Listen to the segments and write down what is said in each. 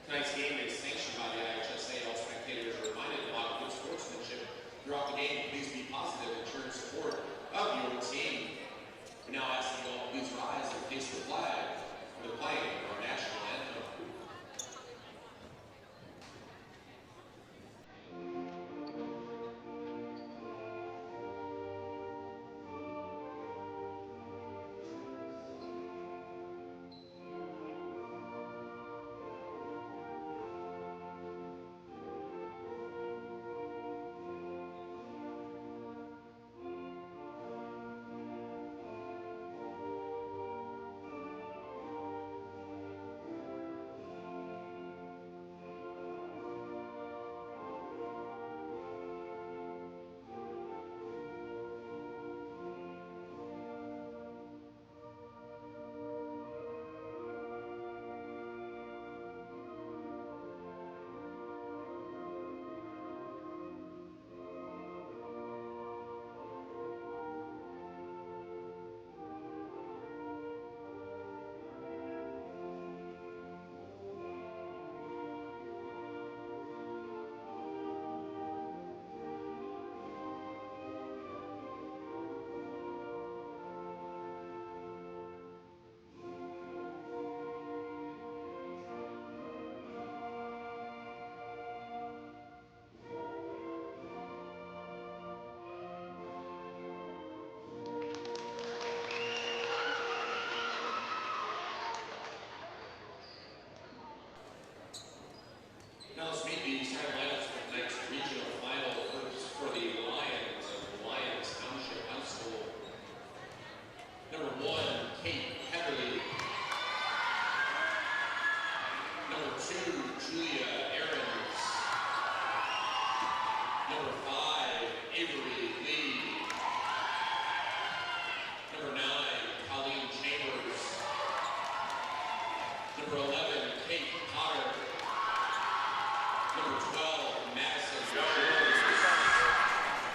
Tonight's game is sanctioned by the IHSA. All spectators are reminded to model good sportsmanship throughout the game. Please be positive and show support of your team. We now ask you all please rise and face the flag for the playing of our national anthem. Now let's meet the starting lineups for the next regional final for the Lyons of Lyons Township High School. Number 1, Kate Heatherly. Number 2, Julia Aarons. Number 5, Avery Lee. Number 9, Colleen Chambers. Number 11, Kate Potter. Number 12, Madison Jones.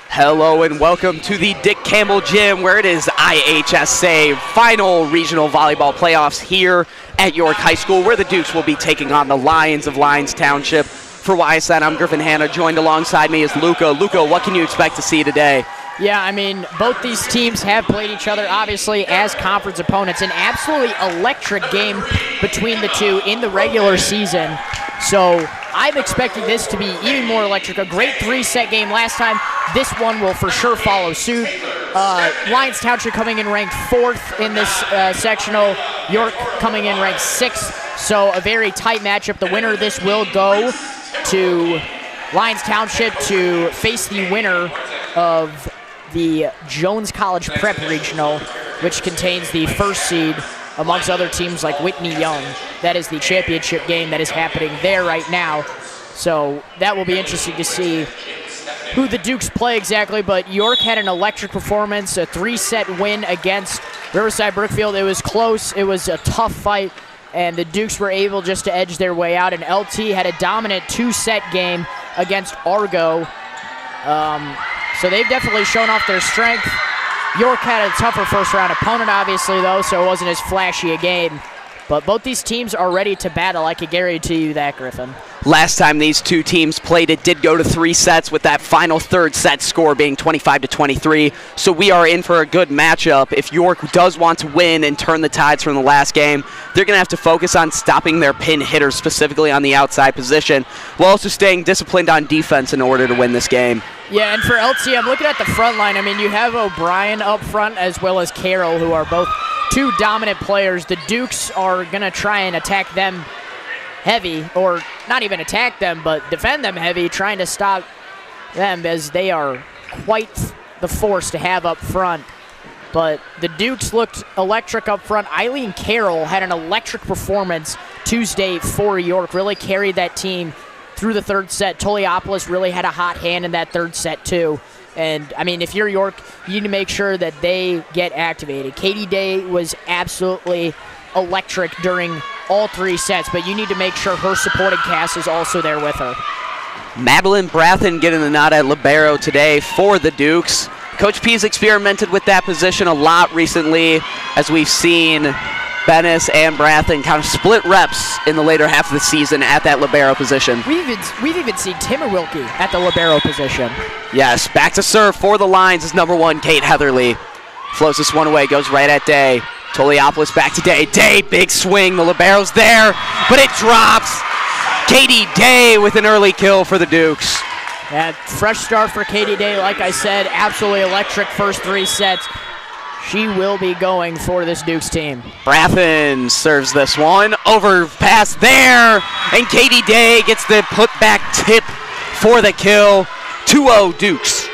Hello and welcome to the Dick Campbell Gym, where it is IHSA final regional volleyball playoffs here at York High School, where the Dukes will be taking on the Lions of Lyons Township. For YSN, I'm Griffin. Hanna. Joined alongside me is Luca. Luca, what can you expect to see today? Yeah, I mean, both these teams have played each other, obviously, as conference opponents. An absolutely electric game between the two in the regular season. So I'm expecting this to be even more electric. A great 3-set game last time. This one will for sure follow suit. Lyons Township coming in ranked 4th in this sectional. York coming in ranked 6th. So a very tight matchup. The winner of this will go to Lyons Township to face the winner of the Jones College Prep Regional, which contains the first seed amongst other teams like Whitney Young. That is the championship game that is happening there right now. So that will be interesting to see who the Dukes play exactly, but York had an electric performance, a 3-set win against Riverside Brookfield. It was close, it was a tough fight, and the Dukes were able just to edge their way out, and LT had a dominant 2-set game against Argo. So they've definitely shown off their strength. York had a tougher first-round opponent, obviously, though, so it wasn't as flashy a game. But both these teams are ready to battle. I can guarantee you that, Griffin. Last time these two teams played, it did go to 3 sets, with that final 3rd set score being 25-23. So we are in for a good matchup. If York does want to win and turn the tides from the last game, they're going to have to focus on stopping their pin hitters, specifically on the outside position, while also staying disciplined on defense in order to win this game. Yeah, and for LT, I'm looking at the front line. I mean, you have O'Brien up front as well as Carroll, who are both two dominant players. The Dukes are going to try and attack them heavy, or not even attack them, but defend them heavy, trying to stop them, as they are quite the force to have up front. But the Dukes looked electric up front. Eileen Carroll had an electric performance Tuesday for York, really carried that team through the 3rd set. Toliopoulos really had a hot hand in that 3rd set too. And, I mean, if you're York, you need to make sure that they get activated. Katie Day was absolutely electric during all 3 sets, but you need to make sure her supporting cast is also there with her. Madeline Brathen getting the nod at libero today for the Dukes. Coach P's experimented with that position a lot recently, as we've seen Bennis and Brathen kind of split reps in the later half of the season at that libero position. We've even seen Timmer Wilkie at the libero position. Yes, back to serve for the Lions is number 1, Kate Heatherly. Floats this one away, goes right at Day. Toliopoulos back to Day. Day, big swing. The libero's there, but it drops. Katie Day with an early kill for the Dukes. Yeah, fresh start for Katie Day. Like I said, absolutely electric first 3 sets. She will be going for this Dukes team. Brathen serves this one. Overpass there, and Katie Day gets the put-back tip for the kill. 2-0 Dukes.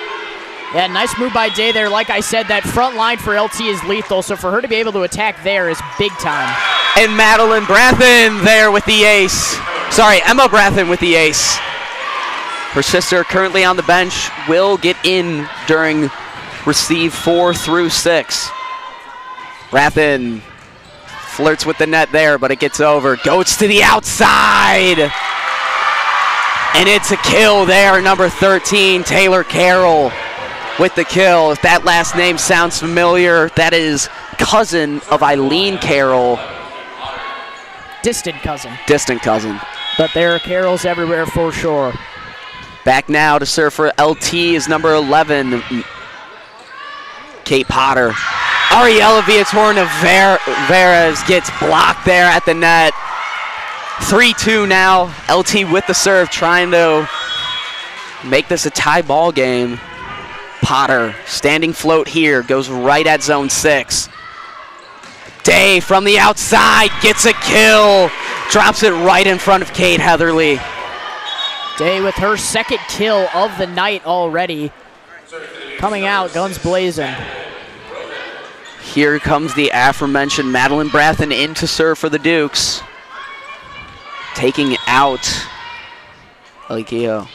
Yeah, nice move by Day there. Like I said, that front line for LT is lethal, so for her to be able to attack there is big time. And Madeline Brathen there with the ace. Sorry, Emma Brathen with the ace. Her sister currently on the bench will get in during receive 4 through 6. Brathen flirts with the net there, but it gets over. Goes to the outside. And it's a kill there, number 13, Taylor Carroll with the kill. If that last name sounds familiar, that is cousin of Eileen Carroll. Distant cousin. Distant cousin. But there are Carrolls everywhere for sure. Back now to serve for LT is number 11, Kate Potter. Ariella Villatorna-Veras gets blocked there at the net. 3-2 now. LT with the serve, trying to make this a tie ball game. Potter, standing float here, goes right at zone 6. Day from the outside gets a kill. Drops it right in front of Kate Heatherly. Day with her second kill of the night already. Coming out, guns blazing. Here comes the aforementioned Madeline Brathen in to serve for the Dukes. Taking out Alikio.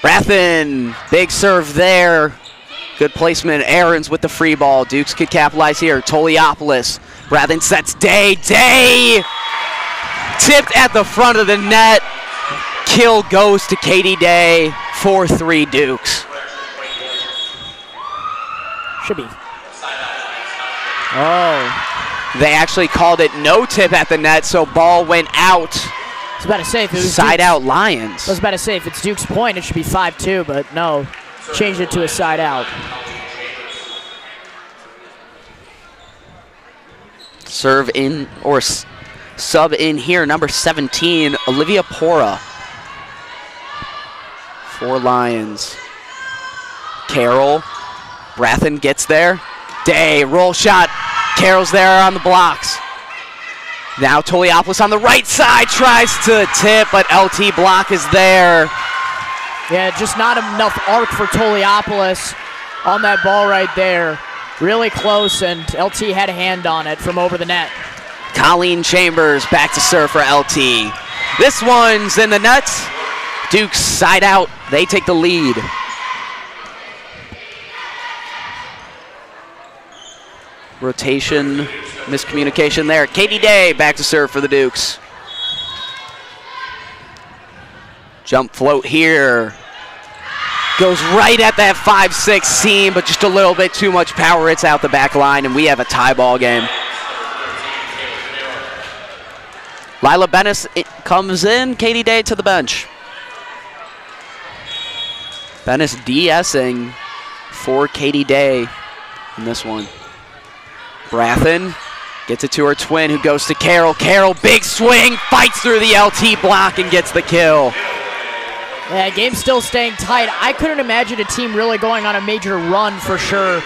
Brathen, big serve there. Good placement. Aarons with the free ball. Dukes could capitalize here. Toliopoulos. Brathen sets Day. Day! Tipped at the front of the net. Kill goes to Katie Day. 4-3 Dukes. Should be. Oh. They actually called it no tip at the net, so ball went out. I was about to say if it was side Dukes, out Lions. I was about to say if it's Duke's point, it should be 5-2, but no. Changed it to a side out. Serve in, or sub in here, number 17, Olivia Pora. For Lions. Carroll. Brathen gets there. Day, roll shot. Carroll's there on the blocks. Now Toliopoulos on the right side tries to tip, but LT block is there. Yeah, just not enough arc for Toliopoulos on that ball right there. Really close, and LT had a hand on it from over the net. Colleen Chambers back to serve for LT. This one's in the net. Dukes side out. They take the lead. Rotation, miscommunication there. Katie Day back to serve for the Dukes. Jump float here. Goes right at that 5-6 seam, but just a little bit too much power. It's out the back line, and we have a tie ball game. Lila Bennis comes in. Katie Day to the bench. Bennis DSing for Katie Day in this one. Brathen gets it to her twin, who goes to Carroll. Carroll, big swing, fights through the LT block and gets the kill. Yeah, game's still staying tight. I couldn't imagine a team really going on a major run for sure.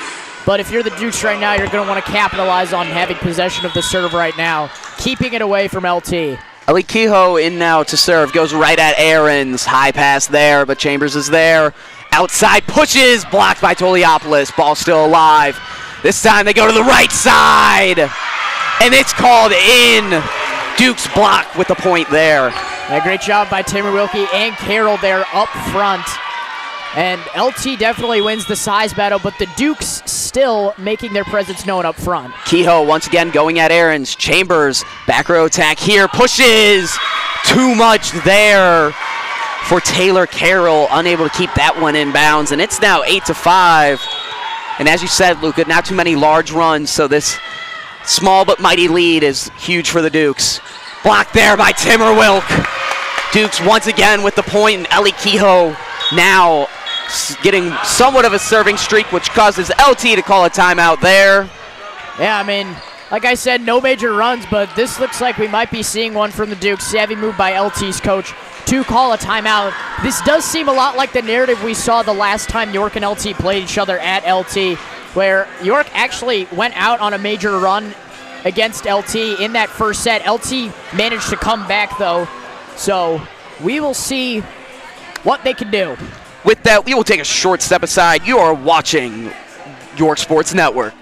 But if you're the Dukes right now, you're going to want to capitalize on having possession of the serve right now, keeping it away from LT. Ali Kehoe in now to serve, goes right at Aarons. High pass there, but Chambers is there. Outside pushes, blocked by Toliopoulos. Ball still alive. This time they go to the right side, and it's called in. Dukes block with the point there. Yeah, great job by Tamer Wilkie and Carroll there up front. And LT definitely wins the size battle, but the Dukes still making their presence known up front. Kehoe once again going at Aarons. Chambers, back row attack here, pushes. Too much there for Taylor Carroll, unable to keep that one in bounds, and it's now 8-5. And as you said, Luca, not too many large runs, so this Small but mighty lead is huge for the Dukes. Blocked there by Timmerwilk. Dukes once again with the point, and Ellie Kehoe now getting somewhat of a serving streak, which causes LT to call a timeout there. Yeah, I mean, like I said, no major runs, but this looks like we might be seeing one from the Dukes. Savvy move by LT's coach to call a timeout. This does seem a lot like the narrative we saw the last time York and LT played each other at LT, where York actually went out on a major run against LT in that first set. LT managed to come back, though, so we will see what they can do. With that, we will take a short step aside. You are watching York Sports Network.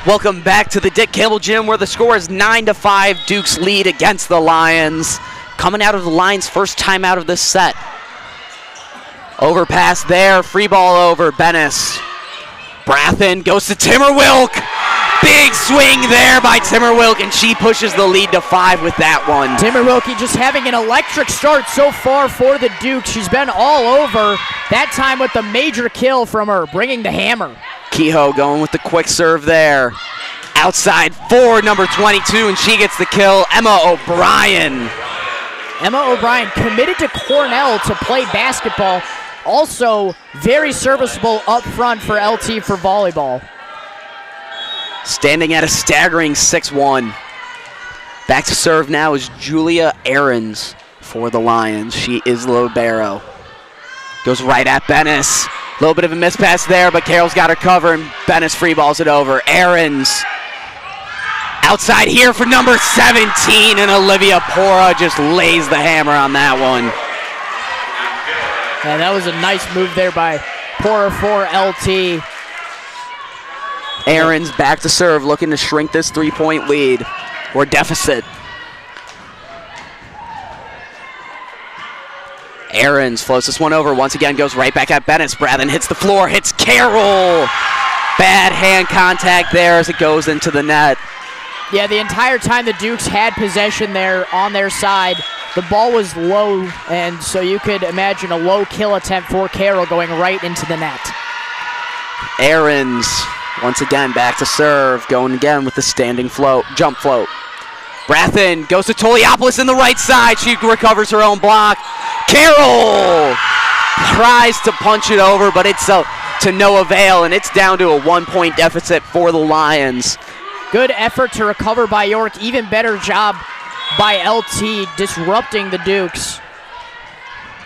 Welcome back to the Dick Cable Gym, where the score is 9-5. Dukes lead against the Lions. Coming out of the Lions' first time out of this set. Overpass there, free ball over, Bennis. Brathen goes to Timmerwilk. Big swing there by Timmerwilk, and she pushes the lead to 5 with that one. Timmerwilkie just having an electric start so far for the Dukes. She's been all over, that time with the major kill from her, bringing the hammer. Kehoe going with the quick serve there. Outside for number 22, and she gets the kill, Emma O'Brien. Emma O'Brien committed to Cornell to play basketball. Also very serviceable up front for LT for volleyball. Standing at a staggering 6-1. Back to serve now is Julia Ahrens for the Lions. She is libero. Goes right at Bennis. A little bit of a mispass there, but Carroll's got her cover, and Bennis free balls it over. Ahrens outside here for number 17, and Olivia Pora just lays the hammer on that one. Yeah, that was a nice move there by Pora for LT. Ahrens back to serve, looking to shrink this 3-point lead or deficit. Ahrens floats this one over, once again goes right back at Bennis. Brathen hits the floor, hits Carroll. Bad hand contact there as it goes into the net. Yeah, the entire time the Dukes had possession there on their side, the ball was low, and so you could imagine a low kill attempt for Carroll going right into the net. Ahrens once again back to serve, going again with the standing float, jump float. Brathen goes to Toliopoulos in the right side. She recovers her own block. Carroll tries to punch it over, but it's to no avail, and it's down to a 1-point deficit for the Lions. Good effort to recover by York. Even better job by LT disrupting the Dukes.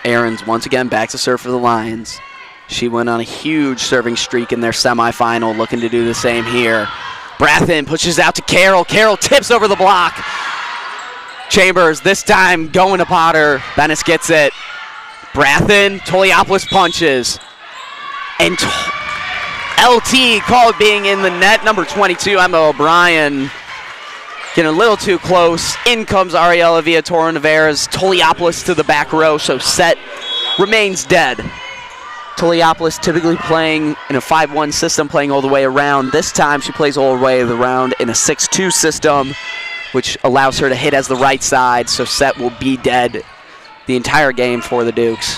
Ahrens once again back to serve for the Lions. She went on a huge serving streak in their semifinal, looking to do the same here. Brathen pushes out to Carroll. Carroll tips over the block. Chambers this time going to Potter. Bennis gets it. Brathen, Toliopoulos punches. And LT called being in the net. Number 22, Emma O'Brien, getting a little too close. In comes Ariella Villatoro-Navarez. Toliopoulos to the back row, so set remains dead. Toliopoulos typically playing in a 5-1 system, playing all the way around. This time she plays all the way around in a 6-2 system, which allows her to hit as the right side, so set will be dead the entire game for the Dukes.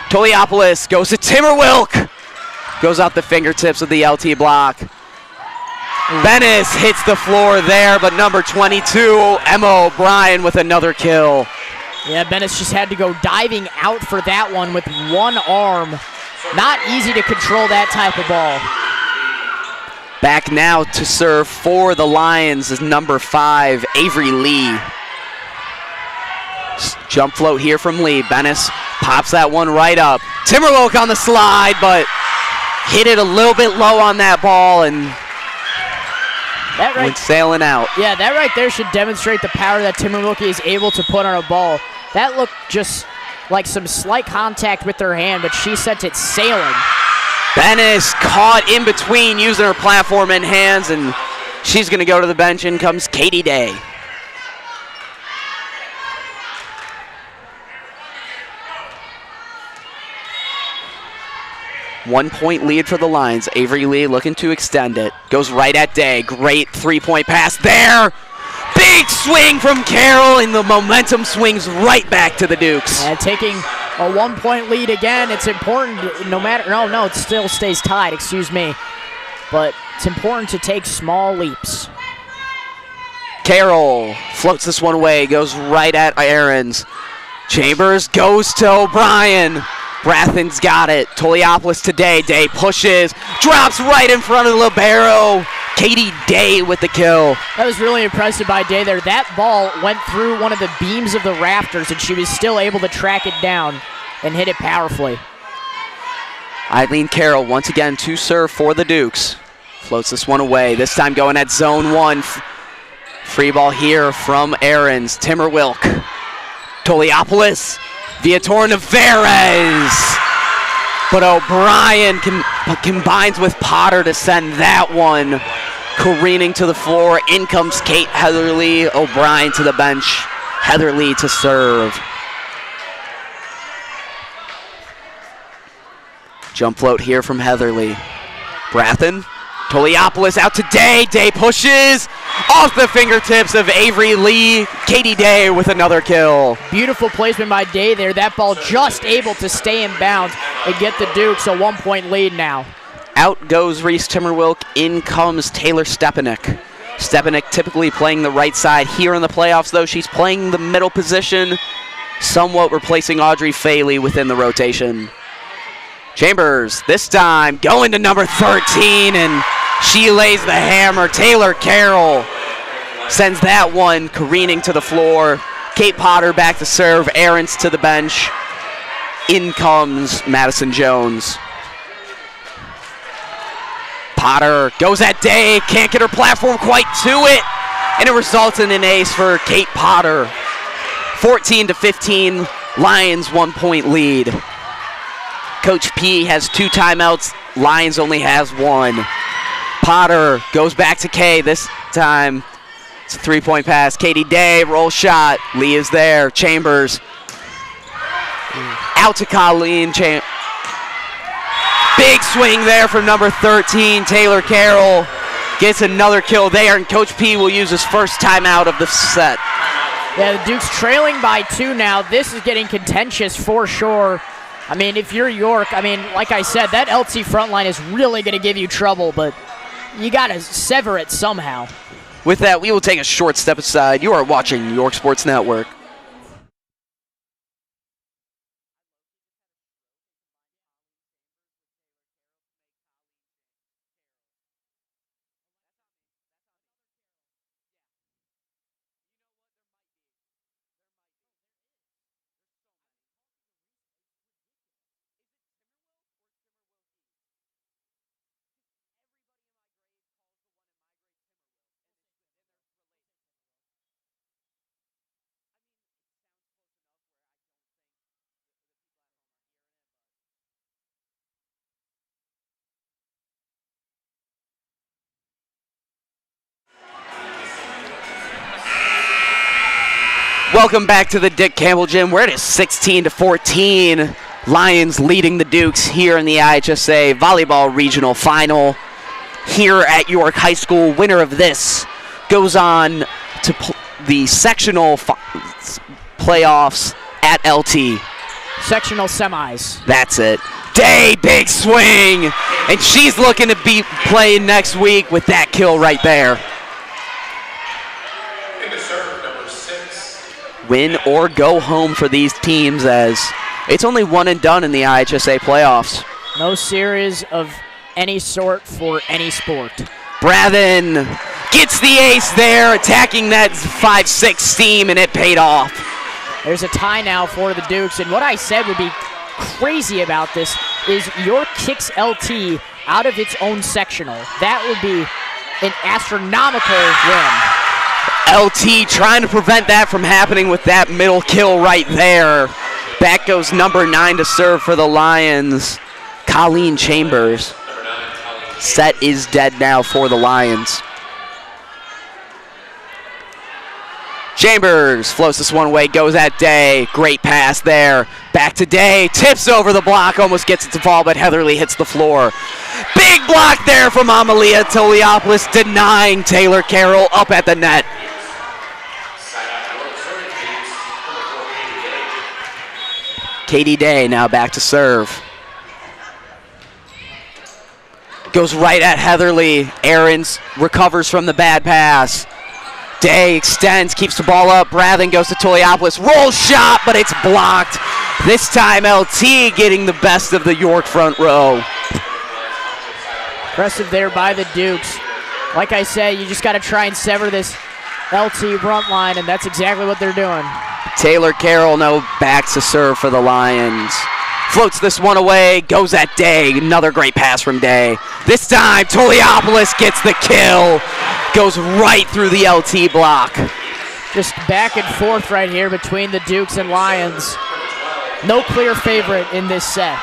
Toliopoulos goes to Timmerwilk. Goes off the fingertips of the LT block. Bennis hits the floor there, but number 22, Emma O'Brien with another kill. Yeah, Bennis just had to go diving out for that one with one arm. Not easy to control that type of ball. Back now to serve for the Lions is number 5, Avery Lee. Jump float here from Lee. Bennis pops that one right up. Timmerwilk on the slide, but hit it a little bit low on that ball and that went sailing out. Yeah, that right there should demonstrate the power that Timmerwilkie is able to put on a ball. That looked just like some slight contact with her hand, but she sent it sailing. Bennis caught in between, using her platform and hands, and she's going to go to the bench. In comes Katie Day. One-point lead for the Lions. Avery Lee looking to extend it. Goes right at Day. Great three-point pass there. Big swing from Carroll, and the momentum swings right back to the Dukes. And taking a one-point lead again, it's important no, it still stays tied, excuse me. But it's important to take small leaps. Carroll floats this one away, goes right at Aarons. Chambers goes to O'Brien. Brathen's got it. Toliopoulos to Day. Day pushes, drops right in front of the libero. Katie Day with the kill. I was really impressed by Day there. That ball went through one of the beams of the rafters, and she was still able to track it down and hit it powerfully. Eileen Carroll once again to serve for the Dukes. Floats this one away, this time going at zone one. Free ball here from Aarons. Timmerwilk. Toliopoulos. Viator Navarez. But O'Brien combines with Potter to send that one careening to the floor. In comes Kate Heatherly. O'Brien to the bench. Heatherly to serve. Jump float here from Heatherly. Brathen. Toliopoulos out to Day. Day pushes off the fingertips of Avery Lee. Katie Day with another kill. Beautiful placement by Day there. That ball just able to stay in bounds and get the Dukes a one-point lead now. Out goes Reese Timmerwilk. In comes Taylor Stepanek. Stepanek typically playing the right side. Here in the playoffs, though, she's playing the middle position, somewhat replacing Audrey Faley within the rotation. Chambers, this time going to number 13, and she lays the hammer. Taylor Carroll sends that one careening to the floor. Kate Potter back to serve. Aarons to the bench. In comes Madison Jones. Potter goes at Day, can't get her platform quite to it, and it results in an ace for Kate Potter. 14-15, Lions 1-point lead. Coach P has 2 timeouts. Lions only has 1. Potter goes back to Kay. This time it's a 3-point pass. Katie Day, roll shot. Lee is there. Chambers out to Colleen. Big swing there from number 13. Taylor Carroll gets another kill there, and Coach P will use his first timeout of the set. Yeah, the Dukes trailing by 2 now. This is getting contentious for sure. I mean, if you're York, like I said, that LT front line is really going to give you trouble, but you got to sever it somehow. With that, we will take a short step aside. You are watching York Sports Network. Welcome back to the Dick Campbell Gym, where it is 16-14. Lions leading the Dukes here in the IHSA Volleyball Regional Final here at York High School. Winner of this goes on to the sectional playoffs at LT. Sectional semis. That's it. Day, big swing, and she's looking to be playing next week with that kill right there. Win or go home for these teams, as it's only one and done in the IHSA playoffs. No series of any sort for any sport. Brathen gets the ace there, attacking that 5-6 steam, and it paid off. There's a tie now for the Dukes, and what I said would be crazy about this is York kicks LT out of its own sectional. That would be an astronomical win. LT trying to prevent that from happening with that middle kill right there. Back goes number 9 to serve for the Lions. Colleen Chambers. Set is dead now for the Lions. Chambers floats this one away, goes at Day. Great pass there. Back to Day, tips over the block, almost gets it to fall, but Heatherly hits the floor. Big block there from Amalia Toliopoulos, denying Taylor Carroll up at the net. Katie Day now back to serve. Goes right at Heatherly. Aarons recovers from the bad pass. Day extends, keeps the ball up. Brathen goes to Toliopoulos. Roll shot, but it's blocked. This time LT getting the best of the York front row. Impressive there by the Dukes. Like I said, you just got to try and sever this LT front line, and that's exactly what they're doing. Taylor Carroll now back to serve for the Lions. Floats this one away, goes at Day. Another great pass from Day. This time, Toliopoulos gets the kill. Goes right through the LT block. Just back and forth right here between the Dukes and Lions. No clear favorite in this set.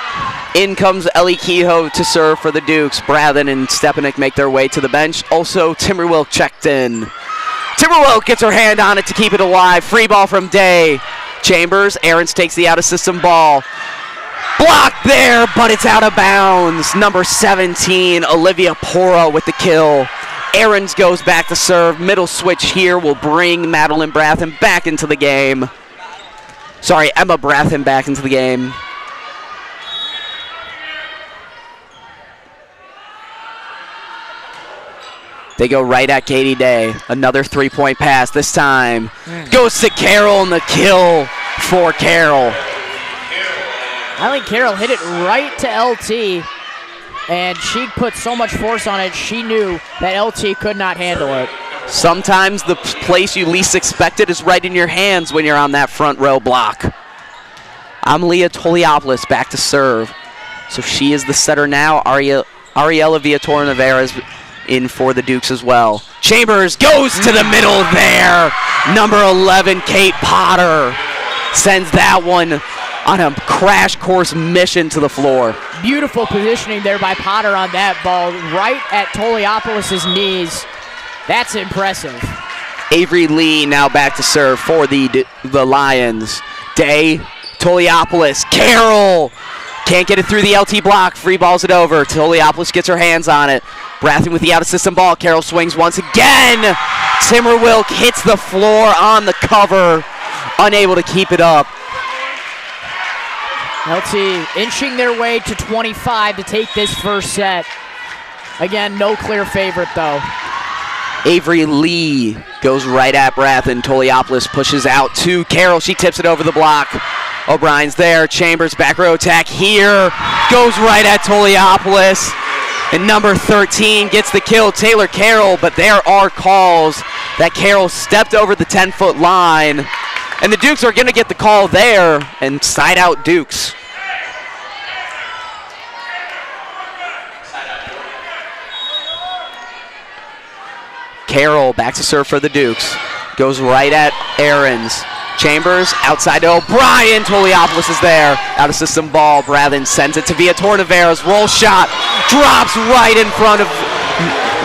In comes Ellie Kehoe to serve for the Dukes. Brathen and Stepanek make their way to the bench. Also, Timberwilk checked in. Timberwilk gets her hand on it to keep it alive. Free ball from Day. Chambers, Aarons takes the out-of-system ball. Blocked there, but it's out of bounds. Number 17, Olivia Pora with the kill. Aarons goes back to serve. Middle switch here will bring Madeline Brathen back into the game. Sorry, Emma Brathen back into the game. They go right at Katie Day. Another three-point pass. This time goes to Carroll, and the kill for Carroll. I think Carroll hit it right to LT, and she put so much force on it, she knew that LT could not handle it. Sometimes the place you least expect it is right in your hands when you're on that front row block. Amalia Toliopoulos back to serve. So she is the setter now. Ariella Villator-Navarra is in for the Dukes as well. Chambers goes to the middle there. Number 11, Kate Potter, sends that one on a crash course mission to the floor. Beautiful positioning there by Potter on that ball, right at Toliopoulos' knees. That's impressive. Avery Lee now back to serve for the Lions. Day, Toliopoulos, Carroll can't get it through the LT block. Free balls it over. Toliopoulos gets her hands on it. Brathen with the out-of-system ball. Carroll swings once again. Timberwilk hits the floor on the cover, unable to keep it up. LT inching their way to 25 to take this first set. Again, no clear favorite though. Avery Lee goes right at Brathen. Toliopoulos pushes out to Carroll. She tips it over the block. O'Brien's there. Chambers back row attack here. Goes right at Toliopoulos. And number 13 gets the kill, Taylor Carroll. But there are calls that Carroll stepped over the 10-foot line. And the Dukes are going to get the call there and side out Dukes. Carroll back to serve for the Dukes. Goes right at Aarons. Chambers outside to O'Brien. Toliopoulos is there. Out of system ball. Brathen sends it to Villator-Navarra's roll shot. Drops right in front of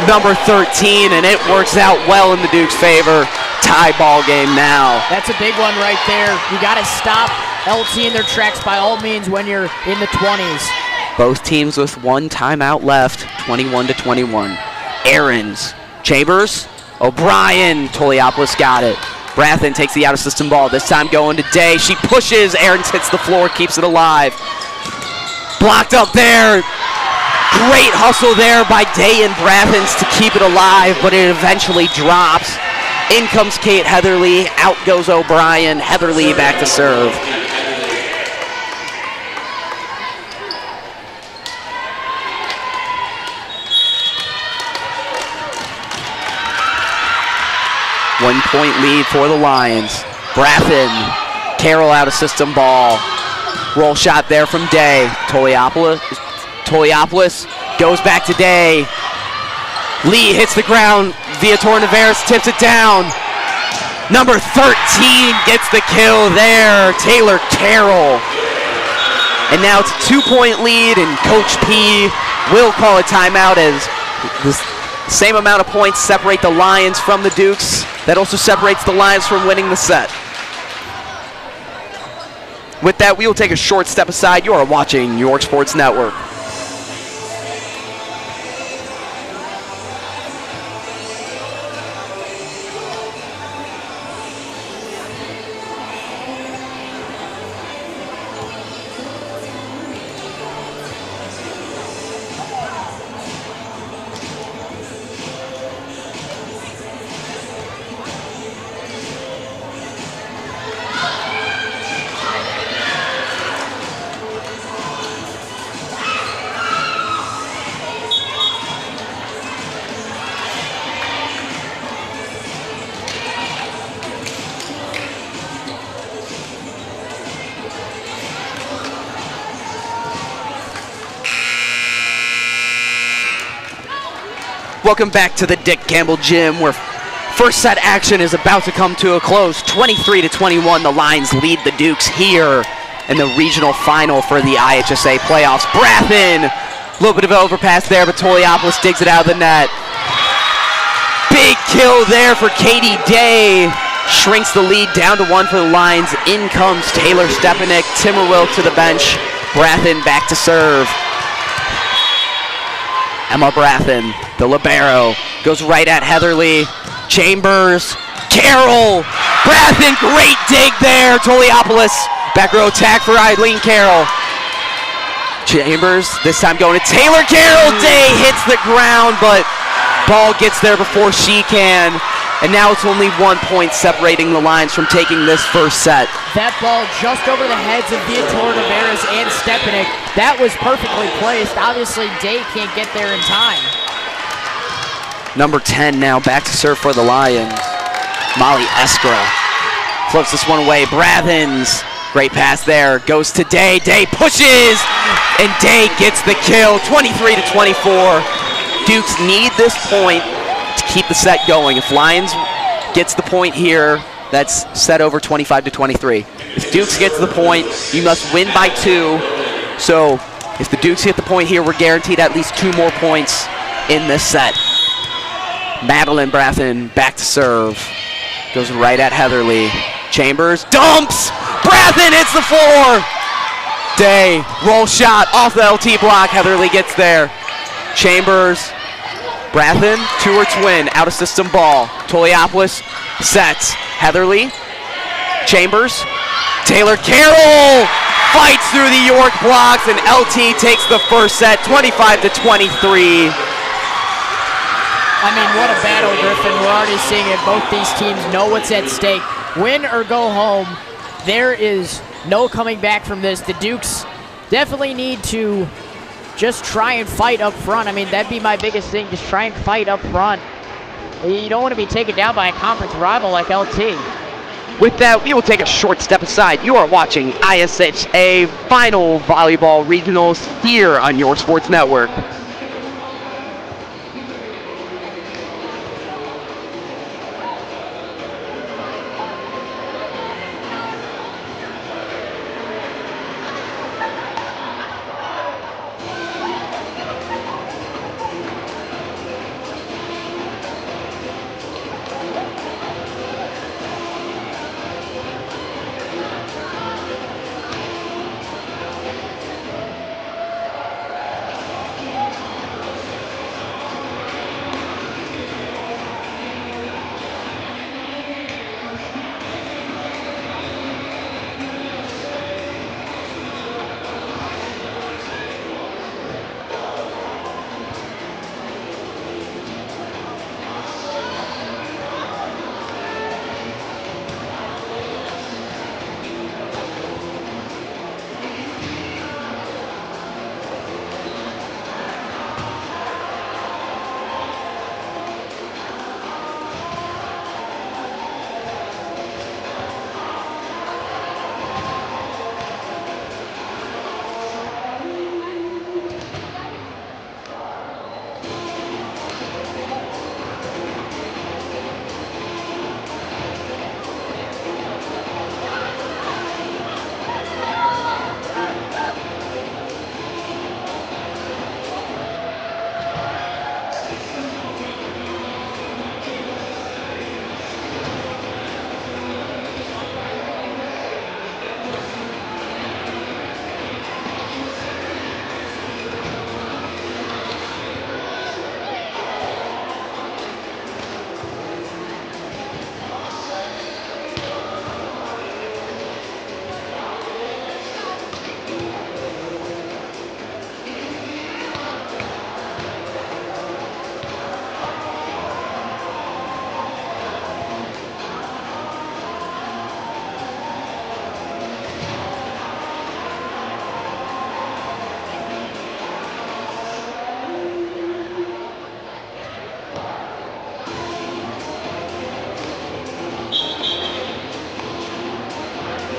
number 13, and it works out well in the Dukes' favor. Tie ball game now. That's a big one right there. You got to stop LT in their tracks by all means when you're in the 20s. Both teams with one timeout left, 21-21. Aarons, Chambers, O'Brien, Toliopoulos got it. Brathen takes the out-of-system ball. This time going to Day. She pushes. Aarons hits the floor, keeps it alive. Blocked up there. Great hustle there by Day and Brathens to keep it alive, but it eventually drops. In comes Kate Heatherly. Out goes O'Brien. Heatherly back to serve. One-point lead for the Lions. Brathen, Carroll out of system ball. Roll shot there from Day. Toliopoulos goes back to Day. Lee hits the ground. Villator-Navarra tips it down. Number 13 gets the kill there. Taylor Carroll. And now it's a 2-point lead, and Coach P will call a timeout as the same amount of points separate the Lions from the Dukes. That also separates the Lions from winning the set. With that, we will take a short step aside. You are watching York Sports Network. Welcome back to the Dick Gamble Gym, where first set action is about to come to a close. 23-21, the Lions lead the Dukes here in the regional final for the IHSA playoffs. Brathen, a little bit of an overpass there, but Toliopoulos digs it out of the net. Big kill there for Katie Day. Shrinks the lead down to 1 for the Lions. In comes Taylor Stepanek, Timmerwilk to the bench. Brathen back to serve. Emma Brathen, the libero, goes right at Heatherly. Chambers, Carroll, Brathen, great dig there. Toliopoulos, back row attack for Eileen Carroll. Chambers, this time going to Taylor Carroll. Day hits the ground, but ball gets there before she can. And now it's only 1 point separating the Lions from taking this first set. That ball just over the heads of Viator Navarez and Stepanek. That was perfectly placed. Obviously, Day can't get there in time. Number 10 now back to serve for the Lions. Molly Eskra floats this one away. Brathens, great pass there. Goes to Day. Day pushes, and Day gets the kill. 23-24. Dukes need this point to keep the set going. If Lions gets the point here, that's set over 25-23. If Dukes gets the point, you must win by 2. So if the Dukes get the point here, we're guaranteed at least 2 more points in this set. Madeline Brathen back to serve. Goes right at Heatherly. Chambers dumps. Brathen hits the floor. Day, roll shot off the LT block. Heatherly gets there. Chambers, Brathen to her twin, out of system ball. Toliopoulos sets. Heatherly, Chambers, Taylor Carroll fights through the York blocks, and LT takes the first set, 25-23. I mean, what a battle, Griffin. We're already seeing it. Both these teams know what's at stake. Win or go home. There is no coming back from this. The Dukes definitely need to just try and fight up front. I mean, that'd be my biggest thing. Just try and fight up front. You don't want to be taken down by a conference rival like LT. With that, we will take a short step aside. You are watching IHSA Final Volleyball Regionals here on York Sports Network.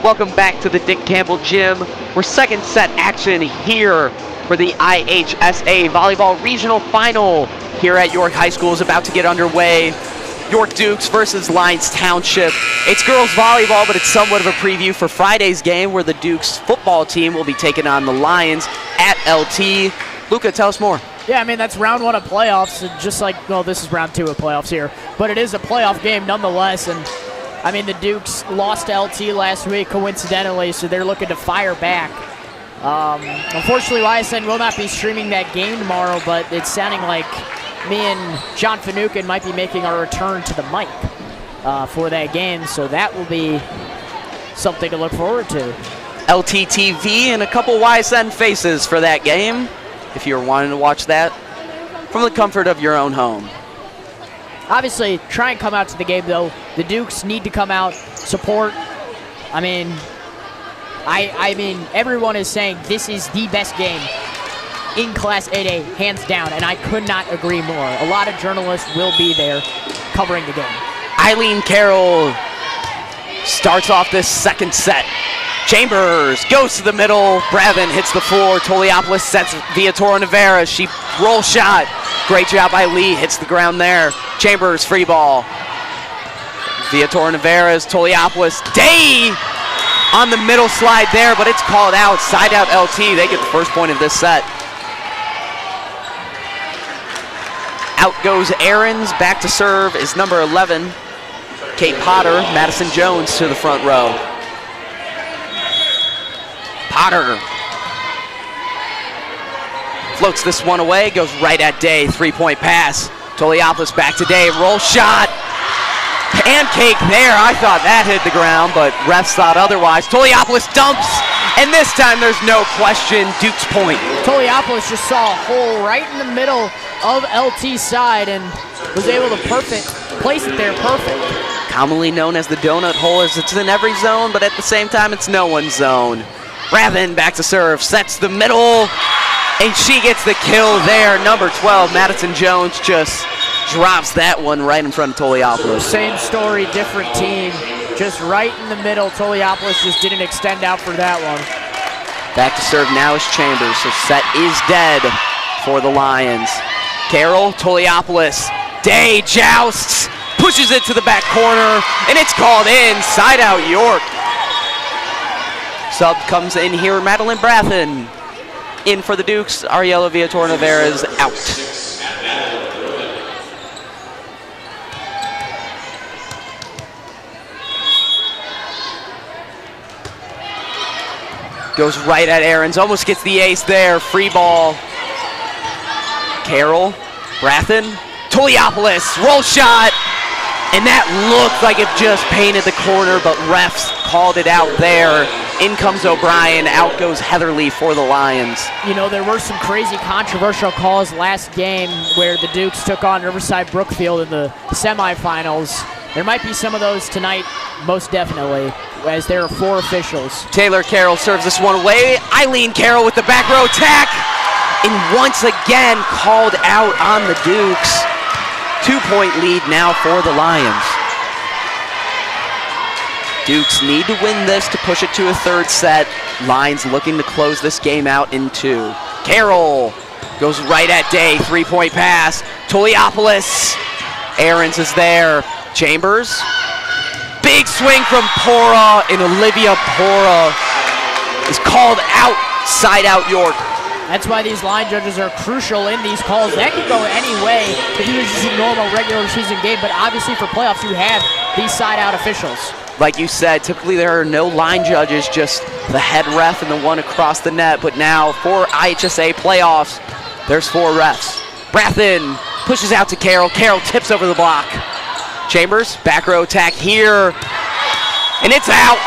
Welcome back to the Dick Campbell Gym. We're second set action here for the IHSA Volleyball Regional Final here at York High School is about to get underway. York Dukes versus Lyons Township. It's girls volleyball, but it's somewhat of a preview for Friday's game where the Dukes football team will be taking on the Lions at LT. Luca, tell us more. Yeah, I mean, that's round one of playoffs, just like, well, this is round two of playoffs here, but it is a playoff game nonetheless, and I mean, the Dukes lost to LT last week, coincidentally, so they're looking to fire back. Unfortunately, YSN will not be streaming that game tomorrow, but it's sounding like me and John Finucane might be making our return to the mic for that game, so that will be something to look forward to. LTTV and a couple YSN faces for that game, if you're wanting to watch that from the comfort of your own home. Obviously, try and come out to the game, though. The Dukes need to come out, support. I mean, everyone is saying this is the best game in Class 8A, hands down, and I could not agree more. A lot of journalists will be there covering the game. Eileen Carroll starts off this second set. Chambers goes to the middle. Brevin hits the floor. Toliopoulos sets Viatora Navarra. She roll shot. Great job by Lee. Hits the ground there. Chambers free ball. Viatora Navarra's Toliopoulos. Day on the middle slide there, but it's called out. Side out LT. They get the first point of this set. Out goes Aarons. Back to serve is number 11, Kate Potter. Madison Jones to the front row. Potter floats this one away, goes right at Day. 3-point pass. Toliopoulos back to Day. Roll shot. Pancake there. I thought that hit the ground, but refs thought otherwise. Toliopoulos dumps, and this time there's no question. Duke's point. Toliopoulos just saw a hole right in the middle of LT's side and was able to place it there perfect. Commonly known as the donut hole, as it's in every zone, but at the same time it's no one's zone. Brevin back to serve, sets the middle, and she gets the kill there. Number 12, Madison Jones, just drops that one right in front of Toliopoulos. Same story, different team. Just right in the middle. Toliopoulos just didn't extend out for that one. Back to serve now is Chambers, so set is dead for the Lions. Carroll, Toliopoulos, Day jousts, pushes it to the back corner, and it's called in. Side out York. Sub comes in here, Madeline Brathen. In for the Dukes, Ariella Viatora Navarra's out. Goes right at Aarons, almost gets the ace there. Free ball. Carroll, Brathen, Toliopoulos, roll shot. And that looked like it just painted the corner, but refs called it out there. In comes O'Brien, out goes Heatherly for the Lions. You know, there were some crazy controversial calls last game where the Dukes took on Riverside Brookfield in the semifinals. There might be some of those tonight, most definitely, as there are 4 officials. Taylor Carroll serves this one away. Eileen Carroll with the back row attack. And once again called out on the Dukes. 2-point lead now for the Lions. Dukes need to win this to push it to a third set. Lions looking to close this game out in 2. Carroll goes right at Day. 3-point pass. Toliopoulos. Aarons is there. Chambers. Big swing from Pora, and Olivia Pora is called out. Side out York. That's why these line judges are crucial in these calls. That could go any way if you were just a normal regular season game, but obviously for playoffs you have these side-out officials. Like you said, typically there are no line judges, just the head ref and the one across the net, but now for IHSA playoffs, there's 4 refs. Brathen pushes out to Carroll. Carroll tips over the block. Chambers, back row attack here, and it's out.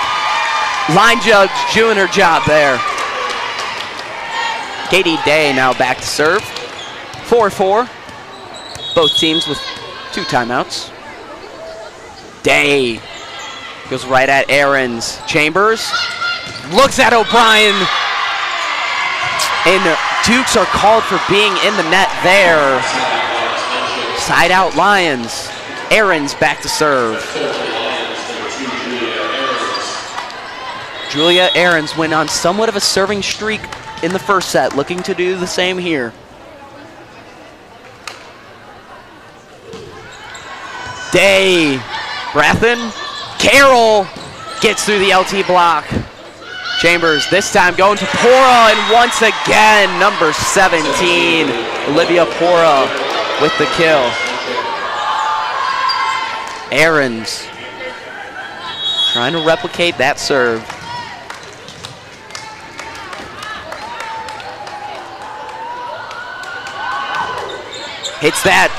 Line judge doing her job there. Katie Day now back to serve. 4-4. Both teams with 2 timeouts. Day goes right at Aarons. Chambers looks at O'Brien. And Dukes are called for being in the net there. Side out Lions. Aarons back to serve. Julia Ahrens went on somewhat of a serving streak in the first set, looking to do the same here. Day, Brathen, Carroll gets through the LT block. Chambers this time going to Pora, and once again, number 17, Olivia Pora with the kill. Ahrens trying to replicate that serve. Hits that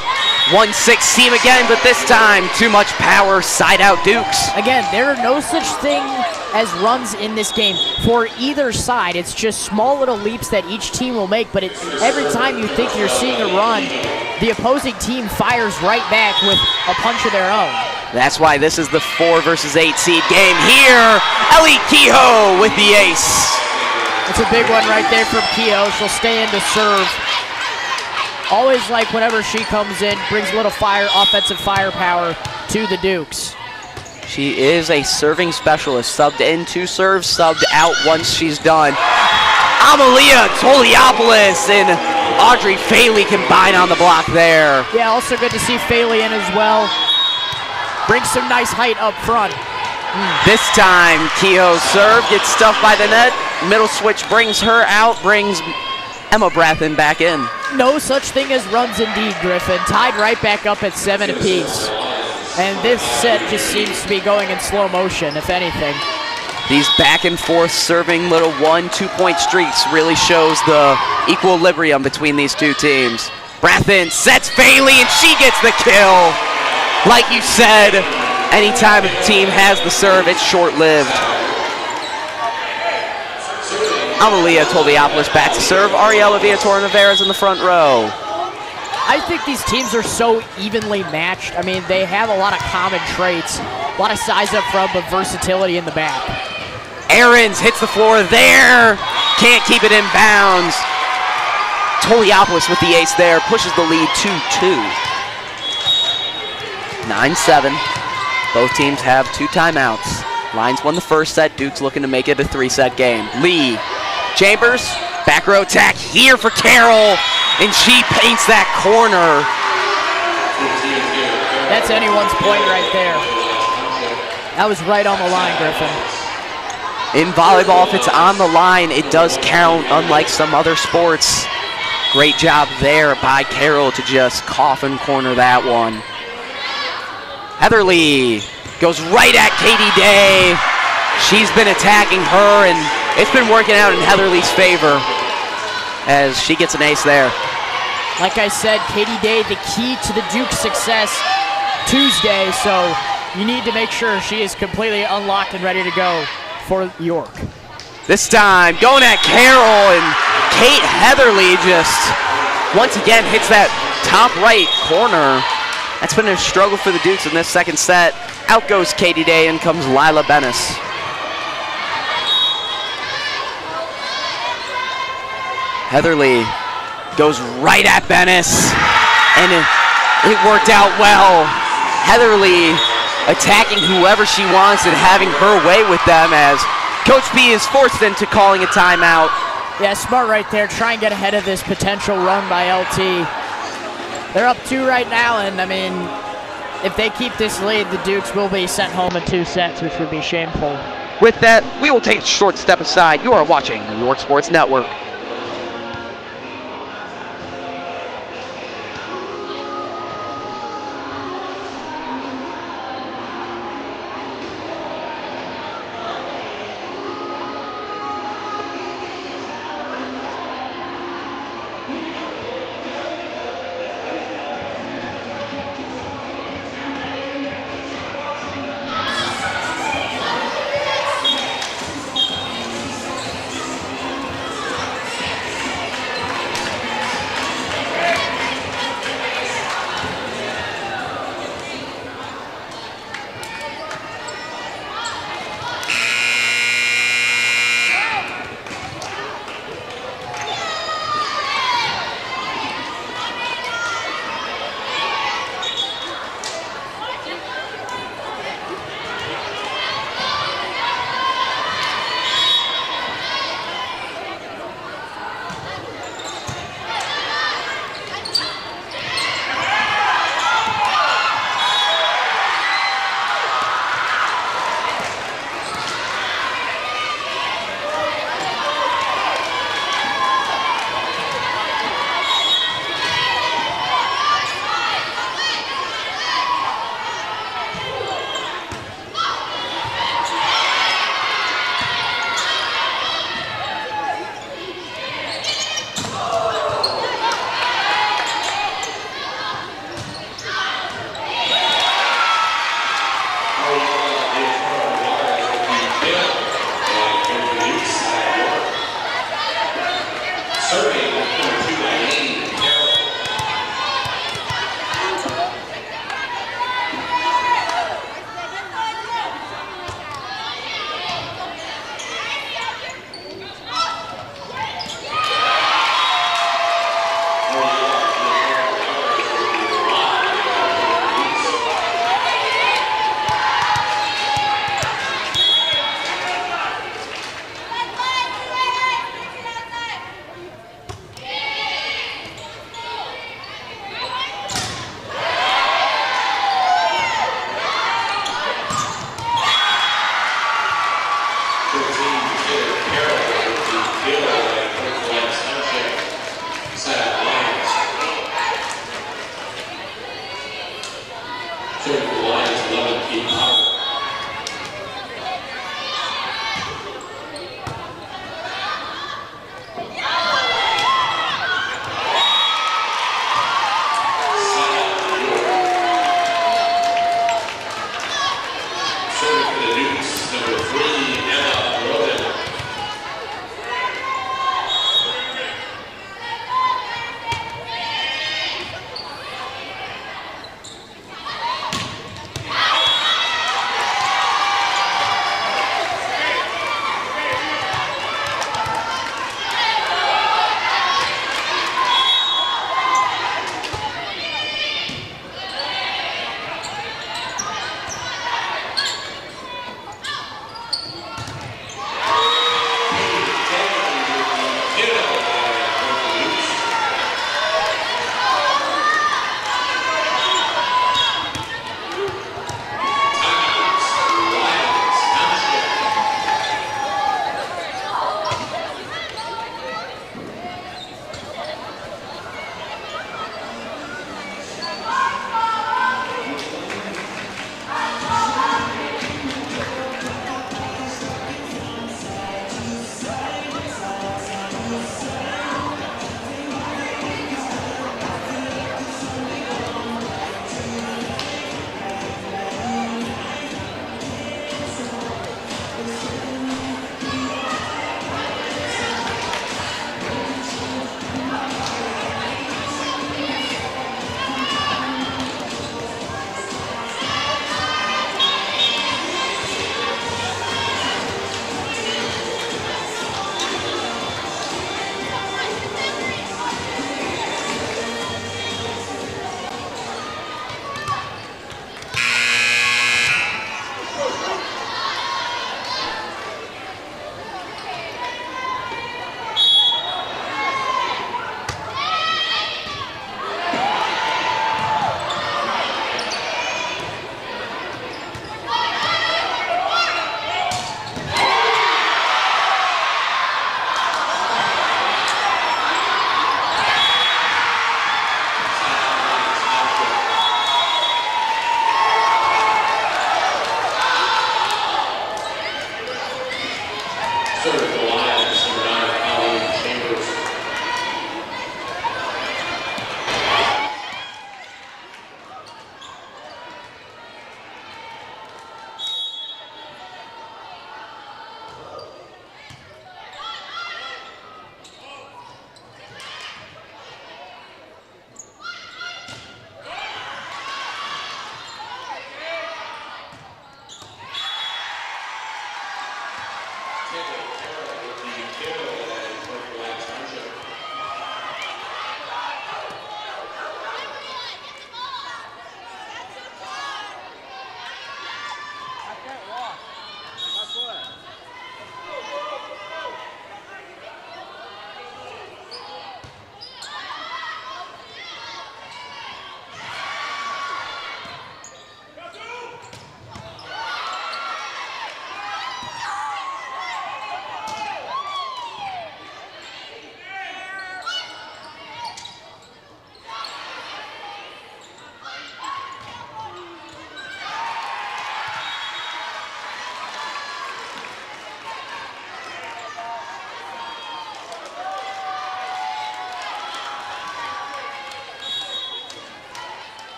1-6 seam again, but this time too much power, side out Dukes. Again, there are no such thing as runs in this game for either side. It's just small little leaps that each team will make, but every time you think you're seeing a run, the opposing team fires right back with a punch of their own. That's why this is the 4 versus 8 seed game here. Ellie Kehoe with the ace. It's a big one right there from Kehoe. She'll stay in to serve. Always like whenever she comes in, brings a little offensive firepower to the Dukes. She is a serving specialist, subbed in 2 serves, subbed out once she's done. Amalia Toliopoulos and Audrey Faley combine on the block there. Yeah, also good to see Faley in as well. Brings some nice height up front. This time, Kehoe's serve gets stuffed by the net. Middle switch brings her out, brings Emma Brathen back in. No such thing as runs indeed, Griffin. Tied right back up at 7 apiece. And this set just seems to be going in slow motion, if anything. These back and forth serving little 1-2 point streaks really shows the equilibrium between these two teams. Brathen sets Faley and she gets the kill. Like you said, anytime a team has the serve, it's short-lived. Amalia Toliopoulos back to serve. Ariela Villator-Navarez in the front row. I think these teams are so evenly matched. I mean, they have a lot of common traits, a lot of size up front, but versatility in the back. Ahrens hits the floor there. Can't keep it in bounds. Toliopoulos with the ace there, pushes the lead 2-2. 9-7. Both teams have 2 timeouts. Lyons won the first set. Duke's looking to make it a 3-set game. Lee, Chambers, back row attack here for Carroll, and she paints that corner. That's anyone's point right there. That was right on the line, Griffin. In volleyball, if it's on the line, it does count, unlike some other sports. Great job there by Carroll to just coffin corner that one. Heatherly goes right at Katie Day. She's been attacking her, and it's been working out in Heatherly's favor as she gets an ace there. Like I said, Katie Day, the key to the Duke's success Tuesday, so you need to make sure she is completely unlocked and ready to go for York. This time, going at Carroll, and Kate Heatherly just once again hits that top right corner. That's been a struggle for the Dukes in this second set. Out goes Katie Day, and comes Lila Bennis. Heatherly goes right at Bennis, and it worked out well. Heatherly attacking whoever she wants and having her way with them as Coach P is forced into calling a timeout. Yeah, smart right there. Try and get ahead of this potential run by LT. They're up 2 right now, and I mean, if they keep this lead, the Dukes will be sent home in 2 sets, which would be shameful. With that, we will take a short step aside. You are watching the York Sports Network.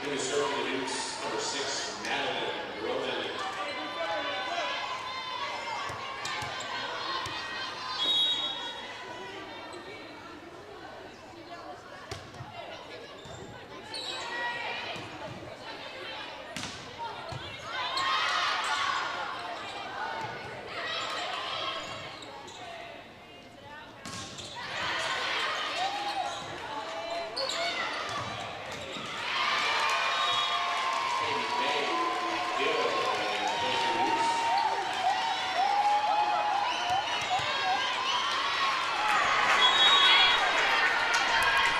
Going to serve for the Dukes, number 6, Madeline Roman.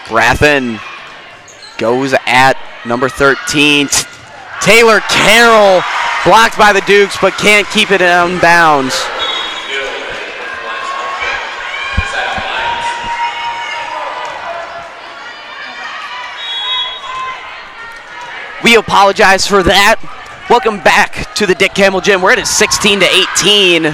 Griffin goes at number 13. Taylor Carroll blocked by the Dukes, but can't keep it in bounds. We apologize for that. Welcome back to the Dick Campbell Gym. We're at 16-18.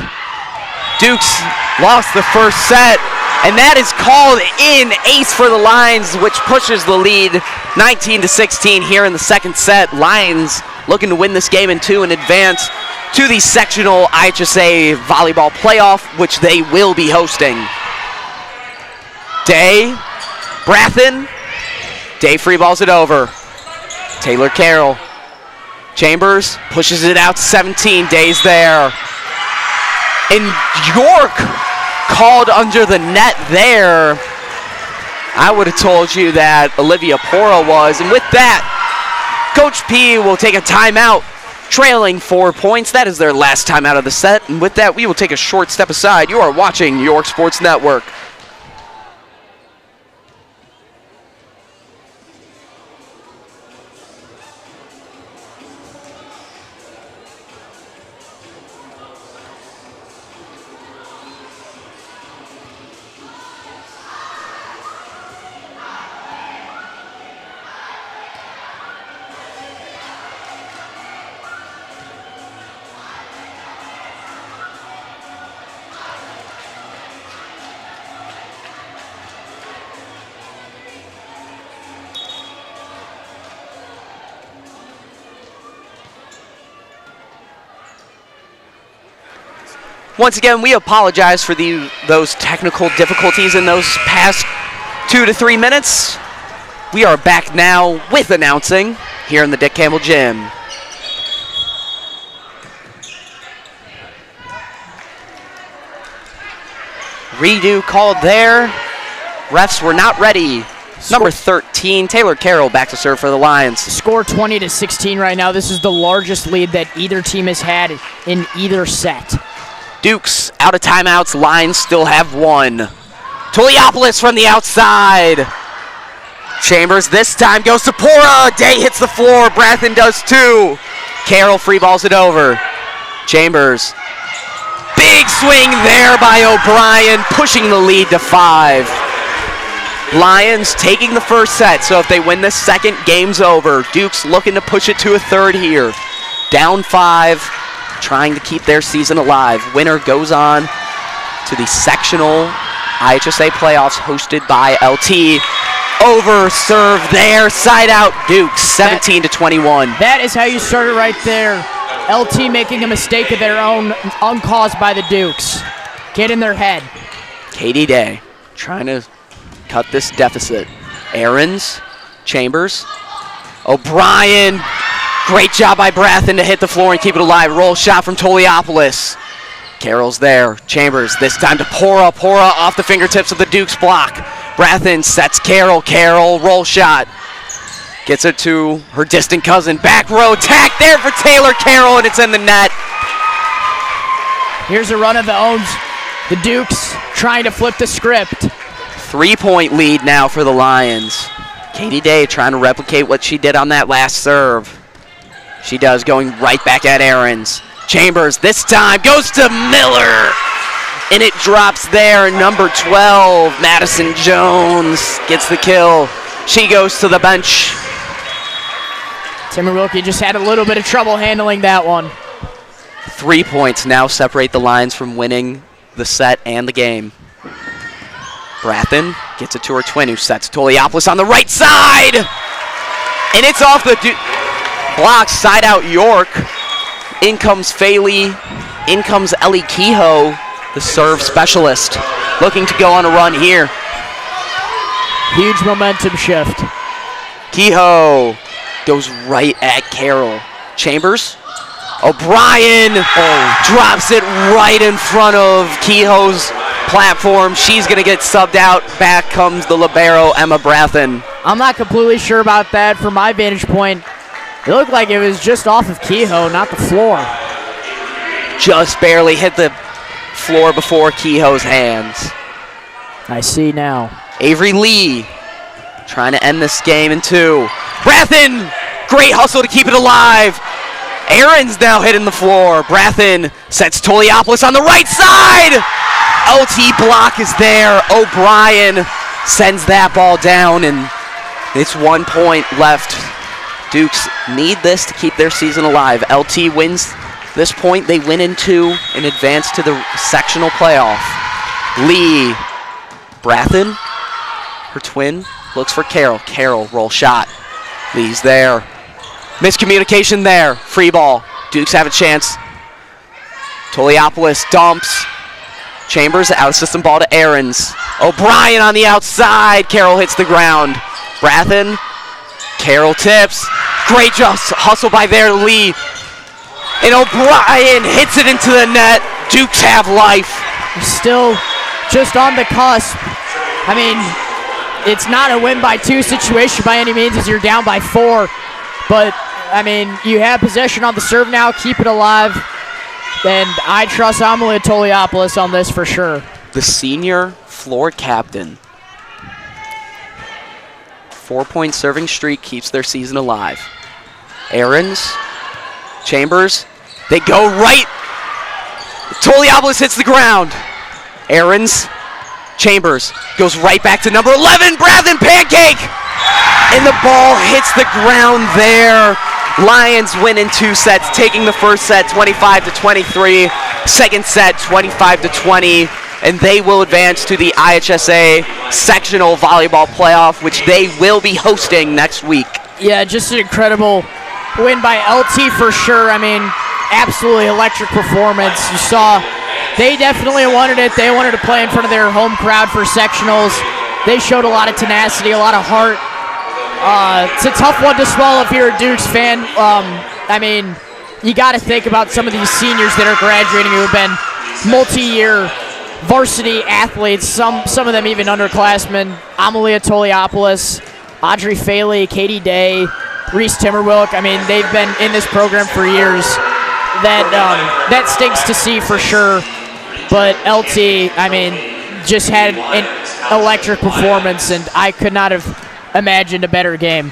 Dukes lost the first set. And that is called in, ace for the Lions, which pushes the lead 19-16 here in the second set. Lions looking to win this game in 2 and advance to the sectional IHSA volleyball playoff, which they will be hosting. Day, Brathen, Day free balls it over. Taylor Carroll, Chambers pushes it out to 17, Day's there. And York called under the net there. I would have told you that Olivia Pora was. And with that, Coach P will take a timeout, trailing 4 points. That is their last timeout of the set. And with that, we will take a short step aside. You are watching York Sports Network. Once again, we apologize for those technical difficulties in those past 2 to 3 minutes. We are back now with announcing here in the Dick Campbell Gym. Redo called there. Refs were not ready. Number 13, Taylor Carroll back to serve for the Lions. Score 20-16 right now. This is the largest lead that either team has had in either set. Dukes out of timeouts. Lions still have 1. Toliopoulos from the outside. Chambers this time goes to Pora. Day hits the floor. Brathen does too. Carroll free balls it over. Chambers. Big swing there by O'Brien, pushing the lead to 5. Lions taking the first set, so if they win this second, game's over. Dukes looking to push it to a third here. Down 5. Trying to keep their season alive. Winner goes on to the sectional IHSA playoffs hosted by LT. Over serve there, side out Dukes, 17-21. That is how you start it right there. LT making a mistake of their own, uncaused by the Dukes. Get in their head. Katie Day trying to cut this deficit. Aarons, Chambers, O'Brien. Great job by Brathen to hit the floor and keep it alive. Roll shot from Toliopoulos. Carroll's there. Chambers this time to Pora. Pora off the fingertips of the Dukes block. Brathen sets Carroll. Carroll roll shot. Gets it to her distant cousin. Back row attack there for Taylor Carroll, and it's in the net. Here's a run of the owns. The Dukes trying to flip the script. 3-point lead now for the Lions. Katie Day trying to replicate what she did on that last serve. She does, going right back at Aarons. Chambers this time goes to Miller. And it drops there. Number 12, Madison Jones gets the kill. She goes to the bench. Timmer Wilkie just had a little bit of trouble handling that one. 3 points now separate the Lions from winning the set and the game. Brathen gets it to her twin, who sets Toliopoulos on the right side. And it's off the block, side out York. In comes Faley. In comes Ellie Kehoe, the serve specialist, looking to go on a run here. Huge momentum shift. Kehoe goes right at Carroll. Chambers. O'Brien drops it right in front of Kehoe's platform. She's going to get subbed out. Back comes the libero, Emma Brathen. I'm not completely sure about that. From my vantage point, it looked like it was just off of Kehoe, not the floor. Just barely hit the floor before Kehoe's hands. I see now. Avery Lee trying to end this game in 2. Brathen, great hustle to keep it alive. Aaron's now hitting the floor. Brathen sets Toliopoulos on the right side. LT block is there. O'Brien sends that ball down, and it's 1 point left. Dukes need this to keep their season alive. LT wins this point. They win in 2 and advance to the sectional playoff. Lee, Brathen, her twin, looks for Carroll. Carroll, roll shot. Lee's there. Miscommunication there. Free ball. Dukes have a chance. Toliopoulos dumps. Chambers, out-of-system ball to Aarons. O'Brien on the outside. Carroll hits the ground. Brathen. Carroll tips. Great hustle by there, Lee. And O'Brien hits it into the net. Dukes have life. Still just on the cusp. I mean, it's not a win by 2 situation by any means as you're down by 4. But, I mean, you have possession on the serve now. Keep it alive. And I trust Amalia Toliopoulos on this for sure. The senior floor captain. 4-point serving streak keeps their season alive. Aarons, Chambers, they go right. Toliopoulos hits the ground. Aarons, Chambers goes right back to number 11, Brathen pancake! And the ball hits the ground there. Lyons win in 2 sets, taking the first set 25-23, second set 25-20, and they will advance to the IHSA sectional volleyball playoff, which they will be hosting next week. Yeah, just an incredible win by LT for sure. I mean, absolutely electric performance. You saw they definitely wanted it. They wanted to play in front of their home crowd for sectionals. They showed a lot of tenacity, a lot of heart. It's a tough one to swallow if you're a Dukes fan. I mean, you got to think about some of these seniors that are graduating who have been multi-year varsity athletes, some of them even underclassmen. Amalia Toliopoulos, Audrey Faley, Katie Day, Reese Timmerwilk. I mean, they've been in this program for years. That stinks to see for sure. But LT, I mean, just had an electric performance, and I could not have imagined a better game.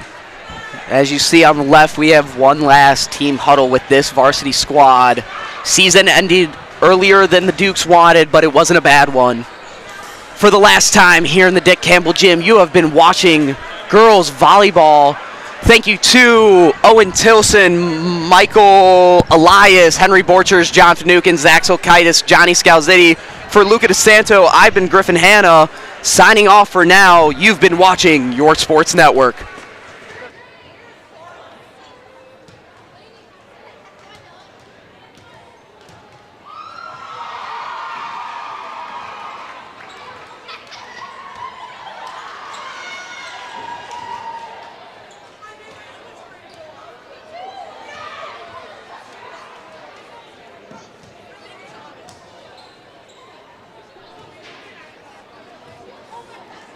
As you see on the left, we have one last team huddle with this varsity squad. Season ended earlier than the Dukes wanted, but it wasn't a bad one. For the last time here in the Dick Campbell Gym, you have been watching girls volleyball. Thank you to Owen Tilson, Michael Elias, Henry Borchers, John Finucane, Zach Silkaitis, Johnny Scalzitti. For Luca DeSanto, I've been Griffin Hanna. Signing off for now. You've been watching Your Sports Network.